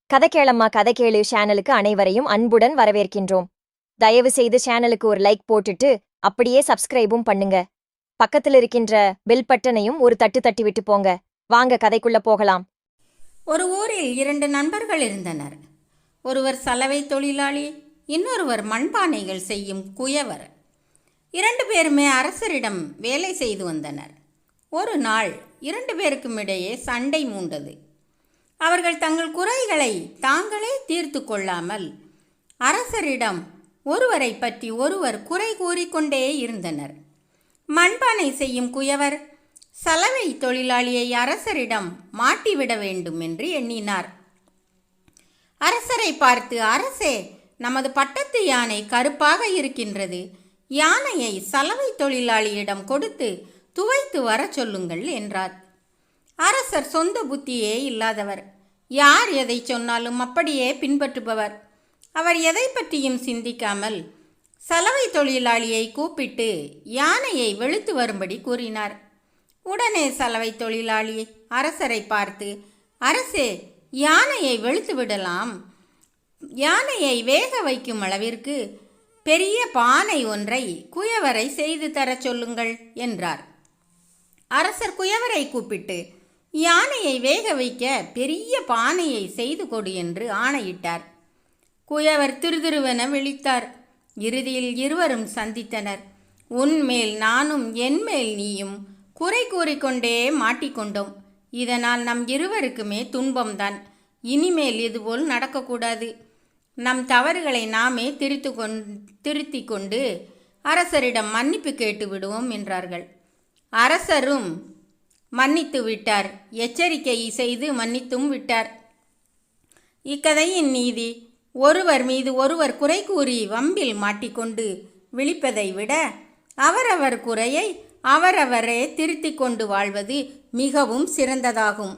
கதை கேளம்மா கதை கேளு சேனலுக்கு அனைவரையும் அன்புடன் வரவேற்கின்றோம். தயவு செய்து சேனலுக்கு ஒரு லைக் போட்டுட்டு அப்படியே சப்ஸ்கிரைபும் பண்ணுங்க. பக்கத்தில் இருக்கின்ற பெல் பட்டனையும் ஒரு தட்டு தட்டி விட்டு போங்க. வாங்க கதைக்குள்ள போகலாம். ஒரு ஊரில் 2 நண்பர்கள் இருந்தனர். ஒருவர் சலவை தொழிலாளி, இன்னொருவர் மண்பானைகள் செய்யும் குயவர். 2 பேருமே அரசரிடம் வேலை செய்து வந்தனர். ஒரு நாள் 2 பேருக்கும் இடையே சண்டை மூண்டது. அவர்கள் தங்கள் குறைகளை தாங்களே தீர்த்து கொள்ளாமல் அரசரிடம் ஒருவரை பற்றி ஒருவர் குறை கூறிக்கொண்டே இருந்தனர். மண்பானை செய்யும் குயவர் சலவை தொழிலாளியை அரசரிடம் மாட்டிவிட வேண்டும் என்று எண்ணினார். அரசரை பார்த்து, அரசே, நமது பட்டத்து யானை கருப்பாக இருக்கின்றது. யானையை சலவை தொழிலாளியிடம் கொடுத்து துவைத்து வர சொல்லுங்கள் என்றார். அரசர் சொந்த புத்தியே இல்லாதவர். யார் எதை சொன்னாலும் அப்படியே பின்பற்றுபவர். அவர் எதை பற்றியும் சிந்திக்காமல் சலவை தொழிலாளியை கூப்பிட்டு யானையை வெளுத்து வரும்படி கூறினார். உடனே சலவை தொழிலாளி அரசரை பார்த்து, அரசே, யானையை வெளுத்து விடலாம். யானையை வேக வைக்கும் அளவிற்கு பெரிய பானை ஒன்றை குயவரை செய்து தர சொல்லுங்கள் என்றார். அரசர் குயவரை கூப்பிட்டு யானையை வேக வைக்க பெரிய பானையை செய்து கொடு என்று ஆணையிட்டார். குயவர் திருதிருவென விழித்தார். இறுதியில் இருவரும் சந்தித்தனர். உன்மேல் நானும் என்மேல் நீயும் குறை கூறிக்கொண்டே மாட்டிக்கொண்டோம். இதனால் நம் இருவருக்குமே துன்பம்தான். இனிமேல் இதுபோல் நடக்கக்கூடாது. நம் தவறுகளை நாமே திருத்தி கொண்டு அரசரிடம் மன்னிப்பு கேட்டு விடுவோம் என்றார்கள். அரசரும் மன்னித்து விட்டார். எச்சரிக்கை செய்து மன்னித்தும் விட்டார். இக்கதையின் நீதி, ஒருவர் மீது ஒருவர் குறை கூறி வம்பில் மாட்டிக்கொண்டு விழிப்பதை விட அவரவர் குறையை அவரவரே திருத்திக் கொண்டு வாழ்வது மிகவும் சிறந்ததாகும்.